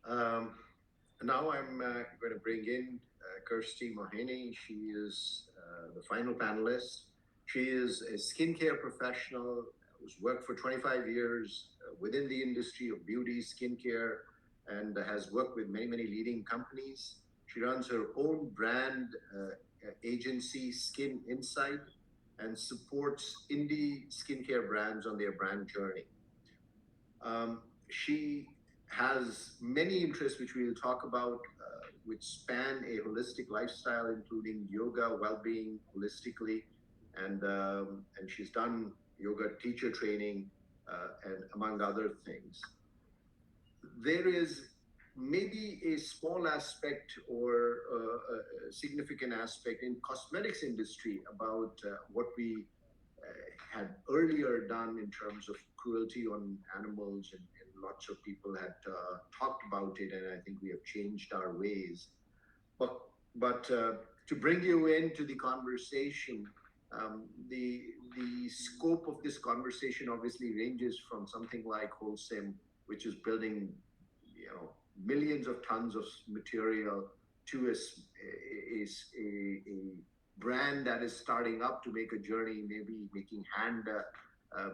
Um, Now I'm going to bring in Kirsty Mawhinney. She is the final panelist. She is a skincare professional who's worked for 25 years within the industry of beauty, skincare, and has worked with many, many leading companies. She runs her own brand agency, Skin Insight, and supports indie skincare brands on their brand journey. She has many interests, which we will talk about, which span a holistic lifestyle, including yoga, well-being, holistically, and she's done yoga teacher training, and among other things. There is maybe a small aspect or a significant aspect in cosmetics industry about what we had earlier done in terms of cruelty on animals, and lots of people had talked about it, and I think we have changed our ways. But but to bring you into the conversation, the scope of this conversation obviously ranges from something like Wholesome, which is building, millions of tons of material, to a brand that is starting up to make a journey, maybe making hand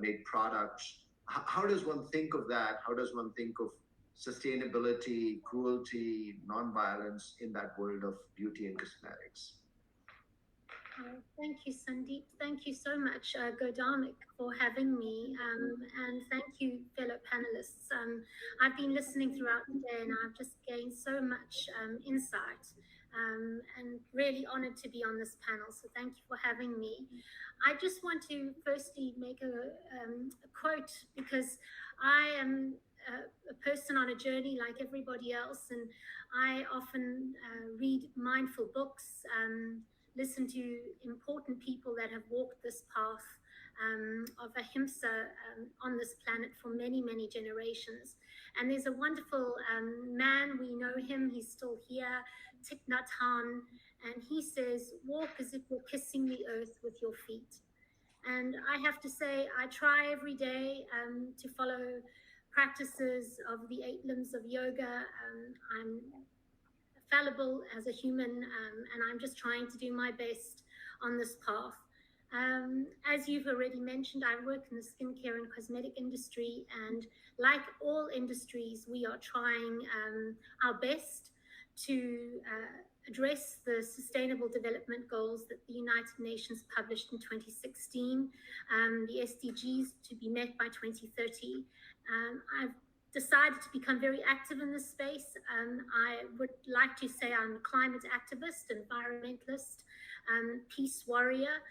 made products. How does one think of that? How does one think of sustainability, cruelty, non-violence in that world of beauty and cosmetics? Thank you, Sandeep. Thank you so much, Dharmic, for having me. And thank you, fellow panelists. I've been listening throughout the day and I've just gained so much insight, and really honored to be on this panel. So thank you for having me. I just want to firstly make a quote, because I am a person on a journey like everybody else, and I often read mindful books. Listen to important people that have walked this path of Ahimsa on this planet for many, many generations. And there's a wonderful man, we know him, he's still here, Thich Nhat Hanh, and he says, walk as if you're kissing the earth with your feet. And I have to say, I try every day to follow practices of the 8 limbs of yoga. I'm fallible as a human, and I'm just trying to do my best on this path. As you've already mentioned, I work in the skincare and cosmetic industry, and like all industries, we are trying our best to address the Sustainable Development Goals that the United Nations published in 2016, the SDGs to be met by 2030. I've decided to become very active in this space. I would like to say I'm a climate activist, environmentalist, peace warrior,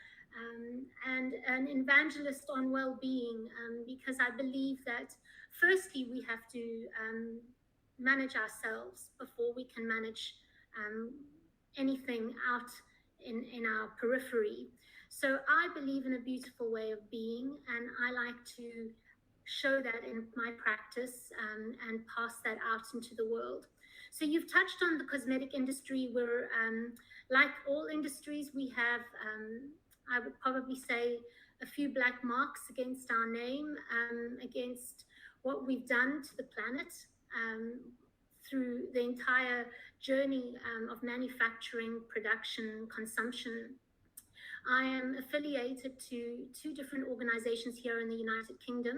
and an evangelist on well-being, because I believe that firstly we have to manage ourselves before we can manage um, anything out in our periphery. So I believe in a beautiful way of being, and I like to show that in my practice, and pass that out into the world. So you've touched on the cosmetic industry, where, like all industries, we have, I would probably say, a few black marks against our name, against what we've done to the planet through the entire journey of manufacturing, production, consumption. I am affiliated to 2 different organizations here in the United Kingdom.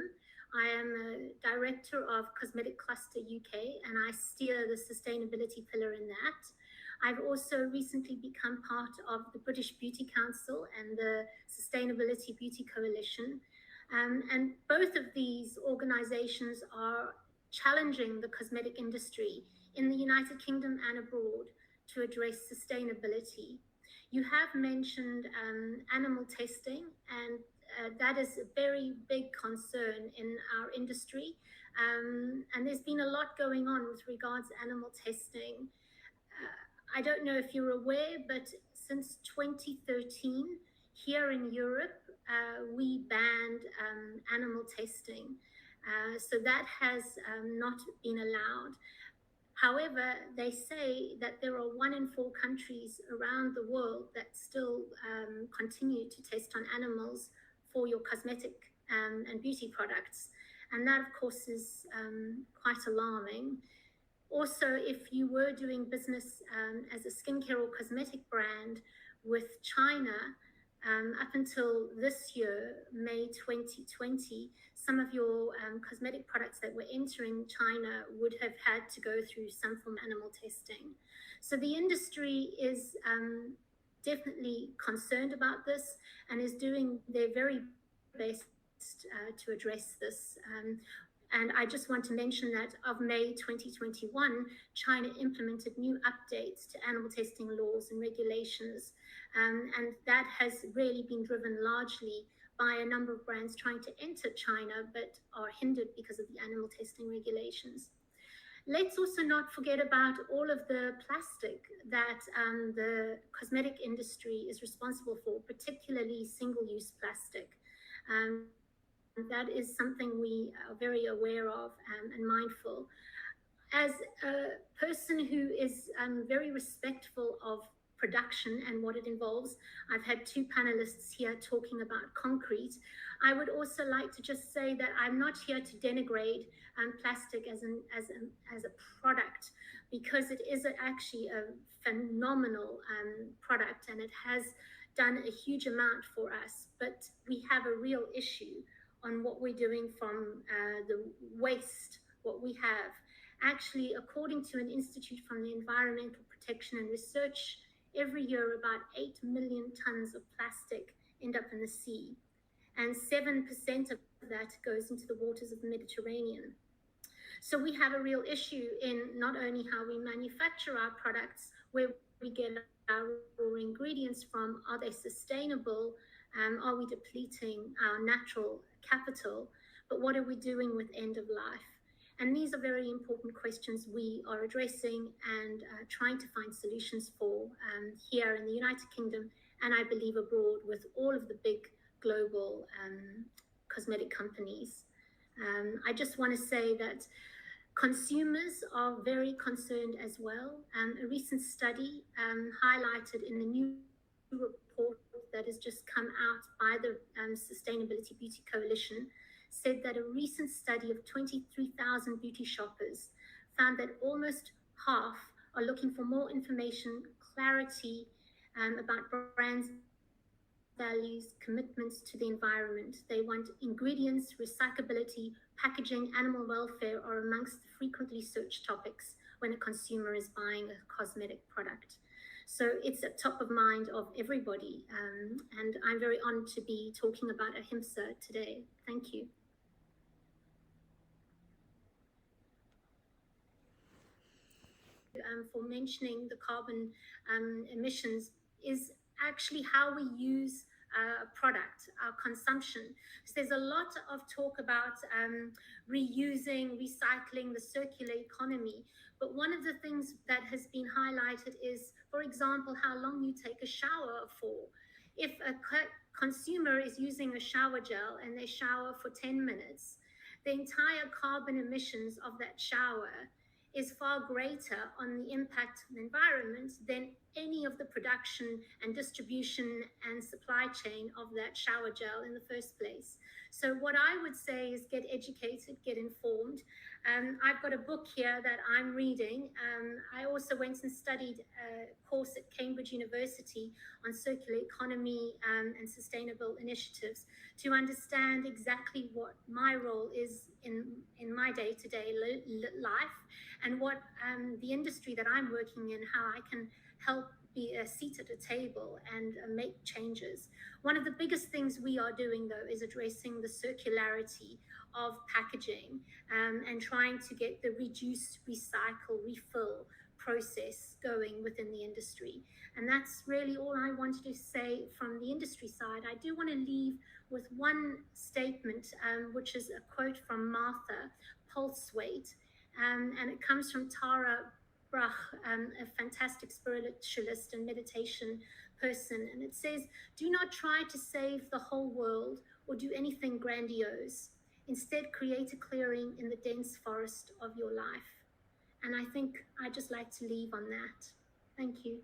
I am a director of Cosmetic Cluster UK, and I steer the sustainability pillar in that. I've also recently become part of the British Beauty Council and the Sustainability Beauty Coalition. And both of these organizations are challenging the cosmetic industry in the United Kingdom and abroad to address sustainability. You have mentioned animal testing, and that is a very big concern in our industry. And there's been a lot going on with regards to animal testing. I don't know if you're aware, but since 2013, here in Europe, we banned animal testing. So that has not been allowed. However, they say that there are 1 in 4 countries around the world that still continue to test on animals for your cosmetic and beauty products. And that, of course, is quite alarming. Also, if you were doing business as a skincare or cosmetic brand with China, up until this year, May 2020, some of your cosmetic products that were entering China would have had to go through some form of animal testing. So the industry is definitely concerned about this and is doing their very best to address this. And I just want to mention that of May 2021, China implemented new updates to animal testing laws and regulations. And that has really been driven largely by a number of brands trying to enter China but are hindered because of the animal testing regulations. Let's also not forget about all of the plastic that the cosmetic industry is responsible for, particularly single use plastic. That is something we are very aware of and mindful. As a person who is very respectful of production and what it involves, I've had two panelists here talking about concrete. I would also like to just say that I'm not here to denigrate plastic as a product, because it is actually a phenomenal product and it has done a huge amount for us. But we have a real issue on what we're doing from the waste, what we have. Actually, according to an institute from the Environmental Protection and Research, every year about 8 million tons of plastic end up in the sea, and 7% of that goes into the waters of the Mediterranean. So we have a real issue in not only how we manufacture our products, where we get our raw ingredients from, are they sustainable, are we depleting our natural capital, but what are we doing with end of life? And these are very important questions we are addressing and trying to find solutions for here in the United Kingdom, and I believe abroad with all of the big global cosmetic companies. I just want to say that consumers are very concerned as well. A recent study highlighted in the new report that has just come out by the Sustainability Beauty Coalition said that a recent study of 23,000 beauty shoppers found that almost half are looking for more information, clarity about brands' values, commitments to the environment. They want ingredients, recyclability, packaging, animal welfare are amongst the frequently searched topics when a consumer is buying a cosmetic product. So it's at top of mind of everybody. And I'm very honored to be talking about Ahimsa today. Thank you. For mentioning the carbon emissions is actually how we use a product, our consumption. So there's a lot of talk about reusing, recycling, the circular economy. But one of the things that has been highlighted is, for example, how long you take a shower for. If a consumer is using a shower gel and they shower for 10 minutes, the entire carbon emissions of that shower is far greater on the impact of the environment than any of the production and distribution and supply chain of that shower gel in the first place. So what I would say is get educated, get informed. I've got a book here that I'm reading. I also went and studied a course at Cambridge University on circular economy and sustainable initiatives to understand exactly what my role is in my day-to-day life, and what the industry that I'm working in, how I can help be a seat at a table and make changes. One of the biggest things we are doing, though, is addressing the circularity of packaging and trying to get the reduce, recycle, refill process going within the industry. And that's really all I wanted to say from the industry side. I do want to leave with one statement, which is a quote from Martha Pulswaite, and it comes from Tara Brach, a fantastic spiritualist and meditation person. And it says, "Do not try to save the whole world or do anything grandiose. Instead, create a clearing in the dense forest of your life." And I think I'd just like to leave on that. Thank you.